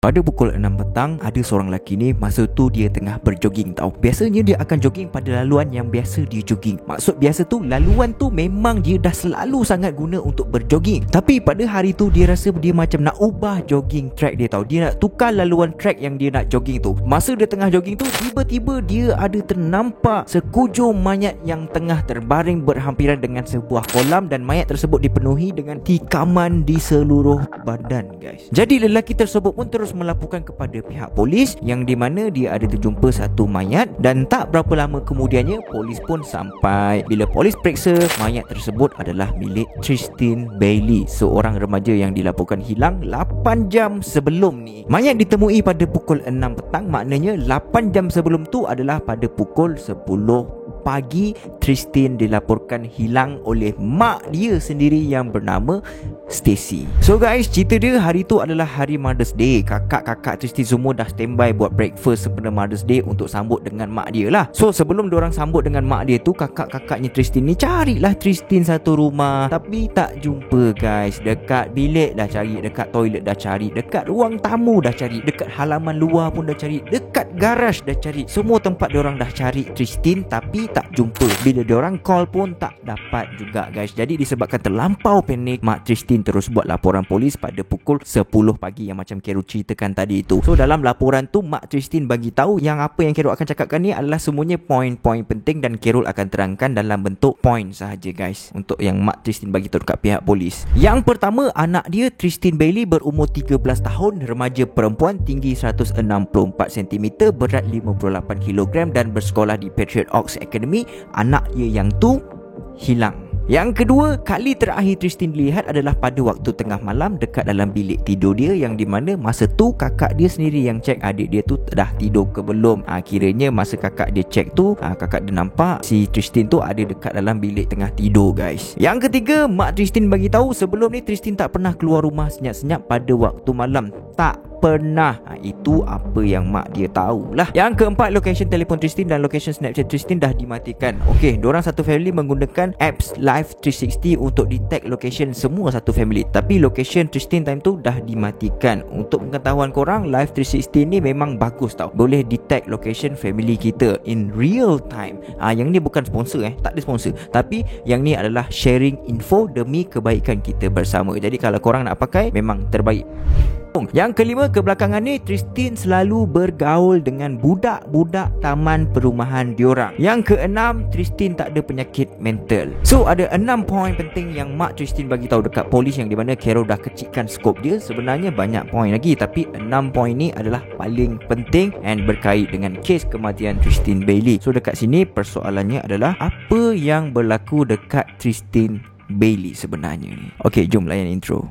Pada pukul 6 petang, ada seorang lelaki ni masa tu dia tengah berjoging tau. Biasanya dia akan jogging pada laluan yang biasa dia jogging. Maksud biasa tu, laluan tu memang dia dah selalu sangat guna untuk berjoging. Tapi pada hari tu dia rasa dia macam nak ubah jogging track dia tau. Dia nak tukar laluan track yang dia nak jogging tu. Masa dia tengah jogging tu, tiba-tiba dia ada ternampak sekujur mayat yang tengah terbaring berhampiran dengan sebuah kolam, dan mayat tersebut dipenuhi dengan tikaman di seluruh badan, guys. Jadi lelaki tersebut pun terus melaporkan kepada pihak polis, yang di mana dia ada terjumpa satu mayat, dan tak berapa lama kemudiannya polis pun sampai. Bila polis periksa, mayat tersebut adalah milik Tristin Bailey, seorang remaja yang dilaporkan hilang 8 jam sebelum ni. Mayat ditemui pada pukul 6 petang, maknanya 8 jam sebelum tu adalah pada pukul 10 pagi. Tristin dilaporkan hilang oleh mak dia sendiri yang bernama Stacy. So guys, cerita dia hari tu adalah hari Mother's Day. Kakak-kakak Tristin semua dah standby buat breakfast sempena Mother's Day untuk sambut dengan mak dia lah. So sebelum diorang sambut dengan mak dia tu, kakak-kakaknya Tristin ni carilah Tristin satu rumah, tapi tak jumpa, guys. Dekat bilik dah cari, dekat toilet dah cari, dekat ruang tamu dah cari, dekat halaman luar pun dah cari, dekat garaj dah cari. Semua tempat diorang dah cari Tristin, tapi tak jumpa. Bila diorang call pun tak dapat juga, guys. Jadi disebabkan terlampau panik, mak Tristin terus buat laporan polis pada pukul 10 pagi yang macam Carol ceritakan tadi itu. So dalam laporan tu, mak Tristin bagi tahu yang apa yang Carol akan cakapkan ni adalah semuanya poin-poin penting, dan Carol akan terangkan dalam bentuk poin sahaja, guys, untuk yang mak Tristin bagi tahu dekat pihak polis. Yang pertama, anak dia Tristin Bailey berumur 13 tahun, remaja perempuan, tinggi 164 cm, berat 58 kg dan bersekolah di Patriot Oaks Academy. Anak dia yang tu hilang. Yang kedua kali terakhir Tristin dilihat adalah pada waktu tengah malam dekat dalam bilik tidur dia, yang di mana masa tu kakak dia sendiri yang cek adik dia tu dah tidur ke belum. Kiranya masa kakak dia cek tu, kakak dia nampak si Tristin tu ada dekat dalam bilik tengah tidur, guys. Yang ketiga, mak Tristin bagi tahu sebelum ni Tristin tak pernah keluar rumah senyap-senyap pada waktu malam. Tak pernah. Itu apa yang mak dia tahulah. Yang keempat, location telefon Tristin dan location Snapchat Tristin dah dimatikan. Okey, diorang satu family menggunakan apps Live 360 untuk detect location semua satu family, tapi location Tristin time tu dah dimatikan. Untuk pengetahuan korang, Live 360 ni memang bagus tau, boleh detect location family kita in real time. Yang ni bukan sponsor, tak ada sponsor, tapi yang ni adalah sharing info demi kebaikan kita bersama. Jadi kalau korang nak pakai, memang terbaik. Yang kelima, kebelakangan ni Tristin selalu bergaul dengan budak-budak taman perumahan diorang. Yang keenam, Tristin tak ada penyakit mental. So ada 6 poin penting yang mak Tristin bagi tahu dekat polis, yang di mana Carol dah kecilkan skop dia. Sebenarnya banyak poin lagi, tapi 6 poin ni adalah paling penting and berkait dengan kes kematian Tristin Bailey. So dekat sini persoalannya adalah apa yang berlaku dekat Tristin Bailey sebenarnya ni. Okey, jom layan intro.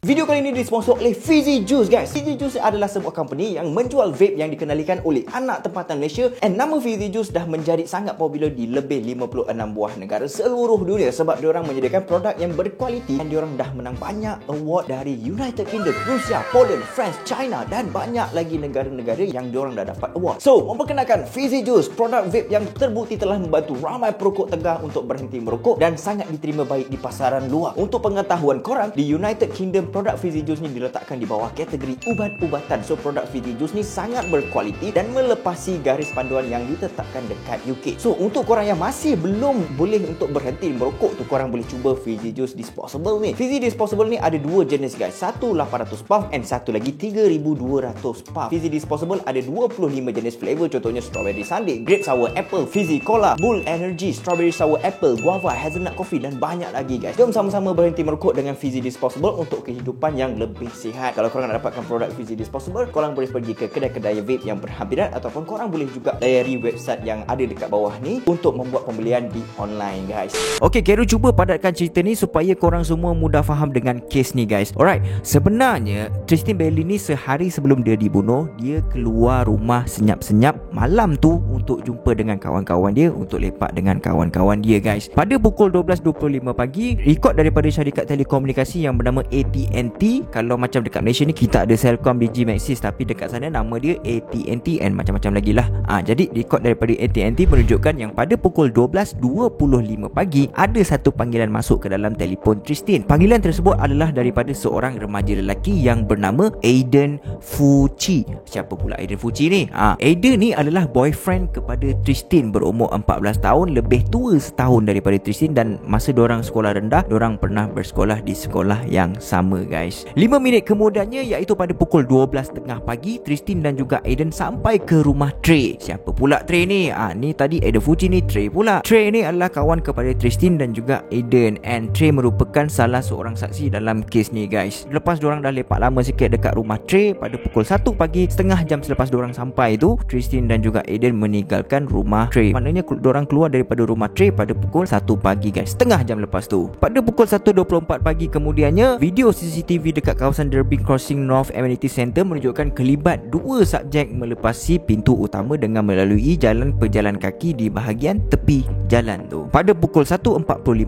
Video kali ini disponsor oleh Fizzy Juice, guys. Fizzy Juice adalah sebuah company yang menjual vape yang dikenalikan oleh anak tempatan Malaysia, and nama Fizzy Juice dah menjadi sangat popular di lebih 56 buah negara seluruh dunia sebab diorang menyediakan produk yang berkualiti, dan diorang dah menang banyak award dari United Kingdom, Rusia, Poland, France, China dan banyak lagi negara-negara yang diorang dah dapat award. So, memperkenalkan Fizzy Juice, produk vape yang terbukti telah membantu ramai perokok tegar untuk berhenti merokok dan sangat diterima baik di pasaran luar. Untuk pengetahuan korang, di United Kingdom, produk Fizzy Juice ni diletakkan di bawah kategori ubat-ubatan. So produk Fizzy Juice ni sangat berkualiti dan melepasi garis panduan yang ditetapkan dekat UK. So untuk korang yang masih belum boleh untuk berhenti merokok tu, korang boleh cuba Fizzy Juice Disposable ni. Fizzy Disposable ni ada dua jenis, guys. Satu 800 puff and satu lagi 3200 puff. Fizzy Disposable ada 25 jenis flavor, contohnya strawberry sundae, grape sour apple, fizzy cola, bull energy, strawberry sour apple, guava, hazelnut coffee dan banyak lagi, guys. Jom sama-sama berhenti merokok dengan Fizzy Disposable untuk kehidupan yang lebih sihat. Kalau korang nak dapatkan produk Fizzy Disposable, korang boleh pergi ke kedai-kedai vape yang berhampiran, ataupun korang boleh juga layari website yang ada dekat bawah ni untuk membuat pembelian di online, guys. Okey, Carol cuba padatkan cerita ni supaya korang semua mudah faham dengan kes ni, guys. Alright, sebenarnya Tristin Bailey ni sehari sebelum dia dibunuh, dia keluar rumah senyap-senyap malam tu untuk jumpa dengan kawan-kawan dia, untuk lepak dengan kawan-kawan dia guys. Pada pukul 12.25 pagi, rekod daripada syarikat telekomunikasi yang bernama AT&T. Kalau macam dekat Malaysia ni kita ada Celcom, Digi, Maxis, tapi dekat sana nama dia AT&T and macam-macam lagi lah. Jadi rekod daripada AT&T menunjukkan yang pada pukul 12.25 pagi ada satu panggilan masuk ke dalam telefon Tristin. Panggilan tersebut adalah daripada seorang remaja lelaki yang bernama Aiden Fuchi. Siapa pula Aiden Fuchi ni? Aiden ni adalah boyfriend kepada Tristin, berumur 14 tahun, lebih tua setahun daripada Tristin, dan masa diorang sekolah rendah, diorang pernah bersekolah di sekolah yang sama guys. 5 minit kemudiannya, iaitu pada pukul 12.30 pagi, Tristin dan juga Aiden sampai ke rumah Trey. Siapa pula Trey ni? Ni tadi Aiden Fuchi ni Trey pula. Trey ni adalah kawan kepada Tristin dan juga Aiden, and Trey merupakan salah seorang saksi dalam kes ni guys. Lepas diorang dah lepak lama sikit dekat rumah Trey, pada pukul 1 pagi, setengah jam selepas diorang sampai tu, Tristin dan juga Aiden meninggalkan rumah Trey. Maknanya diorang keluar daripada rumah Trey pada pukul 1 pagi guys, setengah jam lepas tu. Pada pukul 1.24 pagi kemudiannya, video CCTV dekat kawasan Derby Crossing North Amenity Center menunjukkan kelibat dua subjek melepasi pintu utama dengan melalui jalan pejalan kaki di bahagian tepi jalan tu. Pada pukul 1.45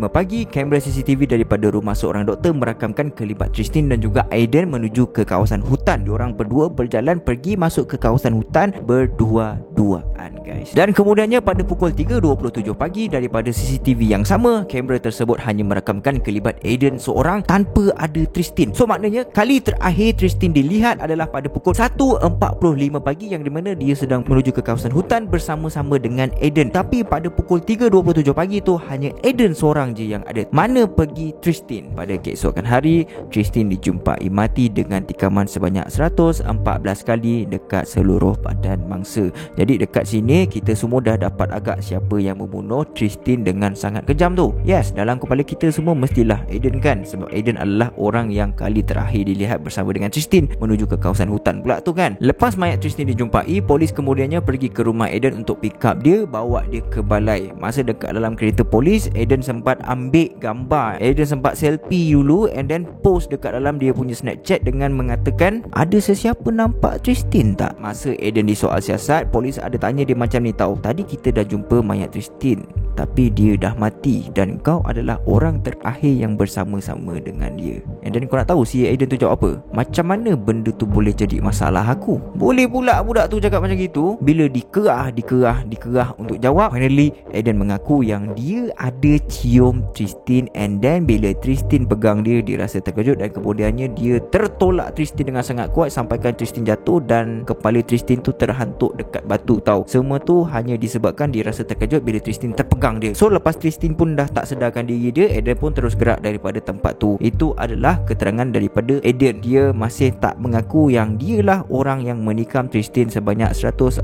pagi, kamera CCTV daripada rumah seorang doktor merakamkan kelibat Tristin dan juga Aiden menuju ke kawasan hutan. Diorang berdua berjalan pergi masuk ke kawasan hutan berdua-duaan guys. Dan kemudiannya pada pukul 3.27 pagi, daripada CCTV yang sama, kamera tersebut hanya merakamkan kelibat Aiden seorang tanpa ada Tristin. So maknanya kali terakhir Tristin dilihat adalah pada pukul 1.45 pagi, yang dimana dia sedang menuju ke kawasan hutan bersama-sama dengan Aiden. Tapi pada pukul 3.27 pagi tu hanya Aiden seorang je yang ada. Mana pergi Tristin? Pada keesokan hari, Tristin dijumpai mati dengan tikaman sebanyak 114 kali dekat seluruh badan mangsa. Jadi dekat sini kita semua dah dapat agak siapa yang membunuh Tristin dengan sangat kejam tu. Yes, dalam kepala kita semua mestilah Aiden kan, sebab Aiden adalah orang yang kali terakhir dilihat bersama dengan Tristin menuju ke kawasan hutan pula tu kan. Lepas mayat Tristin dijumpai, polis kemudiannya pergi ke rumah Aiden untuk pick up dia, bawa dia ke balai. Masa dekat dalam kereta polis, Aiden sempat ambil gambar, Aiden sempat selfie dulu and then post dekat dalam dia punya Snapchat dengan mengatakan, ada sesiapa nampak Tristin tak? Masa Aiden disoal siasat, polis ada tanya dia macam ni tau, tadi kita dah jumpa mayat Tristin tapi dia dah mati dan kau adalah orang terakhir yang bersama-sama dengan dia. And then kau nak tahu si Aiden tu jawab apa? Macam mana benda tu boleh jadi masalah aku? Boleh pula budak tu cakap macam gitu. Bila dikerah untuk jawab, finally Aiden mengaku yang dia ada cium Tristin, and then bila Tristin pegang dia, dia rasa terkejut dan kemudiannya dia tertolak Tristin dengan sangat kuat sampaikan Tristin jatuh dan kepala Tristin tu terhantuk dekat batu tau. Semua tu hanya disebabkan dia rasa terkejut bila Tristin terpegang dia. So lepas Tristin pun dah tak sedarkan diri dia, Aiden pun terus gerak daripada tempat tu. Itu adalah keterangan daripada Aiden. Dia masih tak mengaku yang dialah orang yang menikam Tristin sebanyak 114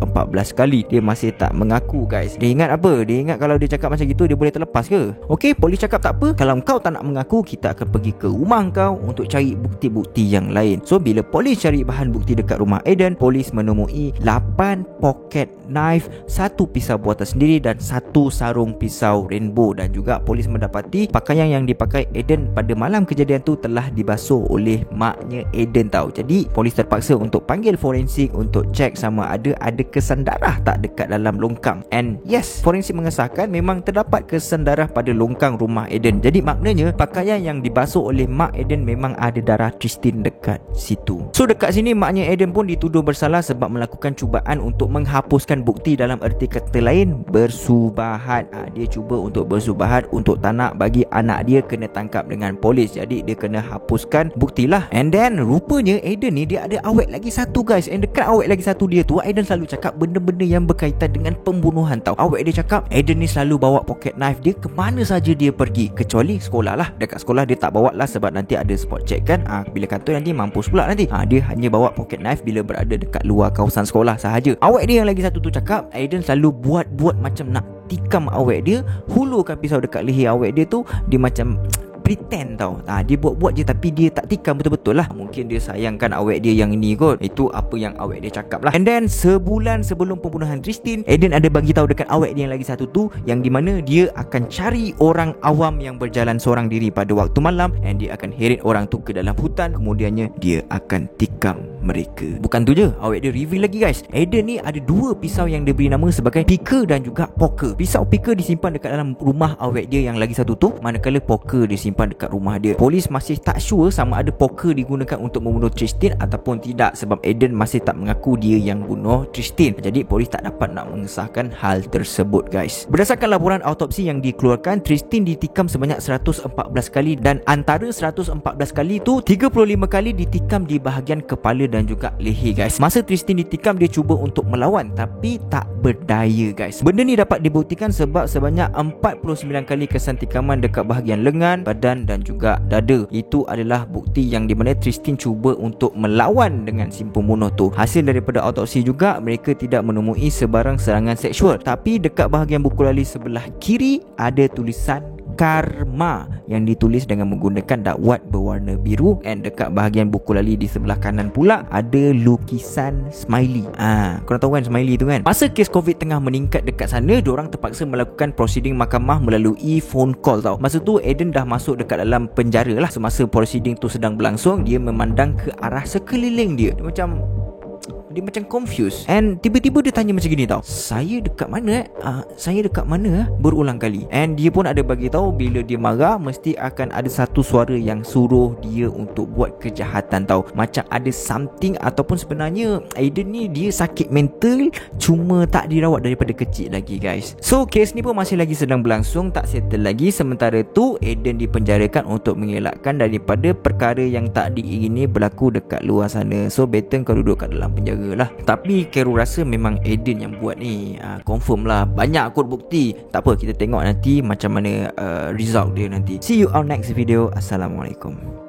kali. Dia masih tak mengaku guys. Dia ingat apa? Dia ingat kalau dia cakap macam gitu dia boleh terlepas ke? Okey, polis cakap tak apa, kalau kau tak nak mengaku, kita akan pergi ke rumah kau untuk cari bukti-bukti yang lain. So bila polis cari bahan bukti dekat rumah Aiden, polis menemui 8 pocket knife, 1 pisau buatan sendiri dan 1 sarung pisau rainbow, dan juga polis mendapati pakaian yang dipakai Aiden pada malam kejadian tu telah dibasuh oleh maknya Aiden tau. Jadi polis terpaksa untuk panggil forensik untuk cek sama ada kesan darah tak dekat dalam longkang. And yes, forensik mengesahkan memang terdapat kesan darah pada longkang rumah Aiden. Jadi maknanya pakaian yang dibasuh oleh mak Aiden memang ada darah Tristin dekat situ. So dekat sini maknya Aiden pun dituduh bersalah sebab melakukan cubaan untuk menghapuskan bukti, dalam erti kata lain bersubahat. Dia cuba untuk bersubahat untuk tak nak bagi anak dia kena tangkap dengan polis. Jadi dia kena hapuskan bukti lah. And then rupanya Aiden ni dia ada awet lagi satu guys. And dekat awet lagi satu dia tu, Aiden selalu cakap benda-benda yang berkaitan dengan pembunuhan tau. Awet dia cakap Aiden ni selalu bawa pocket knife dia ke mana saja dia pergi, kecuali sekolah lah. Dekat sekolah dia tak bawa lah sebab nanti ada spot check kan. Bila kantor nanti mampus pula nanti. Dia hanya bawa pocket knife bila berada dekat luar kawasan sekolah sahaja. Awet dia yang lagi satu tu cakap Aiden selalu buat macam nak tikam awet dia, hulurkan pisau dekat leher awet dia tu, dia macam pretend tau. Dia buat-buat je tapi dia tak tikam betul-betul lah. Mungkin dia sayangkan awet dia yang ini kot. Itu apa yang awet dia cakap lah. And then sebulan sebelum pembunuhan Tristan, Aiden ada bagi tahu dekat awet dia yang lagi satu tu, yang di mana dia akan cari orang awam yang berjalan seorang diri pada waktu malam, and dia akan heret orang tu ke dalam hutan, kemudiannya dia akan tikam mereka. Bukan tu je, awet dia reveal lagi guys. Aiden ni ada dua pisau yang dia beri nama sebagai Picker dan juga Poker. Pisau Picker disimpan dekat dalam rumah awet dia yang lagi satu tu, manakala Poker disimpan dekat rumah dia. Polis masih tak sure sama ada Poker digunakan untuk membunuh Tristan ataupun tidak, sebab Aiden masih tak mengaku dia yang bunuh Tristan. Jadi polis tak dapat nak mengesahkan hal tersebut guys. Berdasarkan laporan autopsi yang dikeluarkan, Tristan ditikam sebanyak 114 kali, dan antara 114 kali tu 35 kali ditikam di bahagian kepala dan juga leher guys. Masa Tristan ditikam, dia cuba untuk melawan tapi tak berdaya guys. Benda ni dapat dibuktikan sebab sebanyak 49 kali kesan tikaman dekat bahagian lengan, badan dan juga dada. Itu adalah bukti yang di mana Tristan cuba untuk melawan dengan si pembunuh tu. Hasil daripada autopsi juga, mereka tidak menemui sebarang serangan seksual, tapi dekat bahagian buku lali sebelah kiri ada tulisan Karma yang ditulis dengan menggunakan dakwat berwarna biru, and dekat bahagian buku lali di sebelah kanan pula ada lukisan smiley. Korang tahu kan smiley tu kan? Masa kes COVID tengah meningkat dekat sana, diorang terpaksa melakukan prosiding mahkamah melalui phone call tau. Masa tu Aiden dah masuk dekat dalam penjara lah. Semasa prosiding tu sedang berlangsung, dia memandang ke arah sekeliling dia. Dia macam confused, and tiba-tiba dia tanya macam gini tau, saya dekat mana saya dekat mana berulang kali. And dia pun ada bagi tahu bila dia marah mesti akan ada satu suara yang suruh dia untuk buat kejahatan tau. Macam ada something, ataupun sebenarnya Aiden ni dia sakit mental, cuma tak dirawat daripada kecil lagi guys. So kes ni pun masih lagi sedang berlangsung, tak settle lagi. Sementara tu Aiden dipenjarakan untuk mengelakkan daripada perkara yang tak diingini berlaku dekat luar sana. So better kau duduk kat dalam penjara lah. Tapi Kero rasa memang Aiden yang buat ni. Confirm lah, banyak kot bukti. Tak apa, kita tengok nanti macam mana result dia nanti. See you on next video. Assalamualaikum.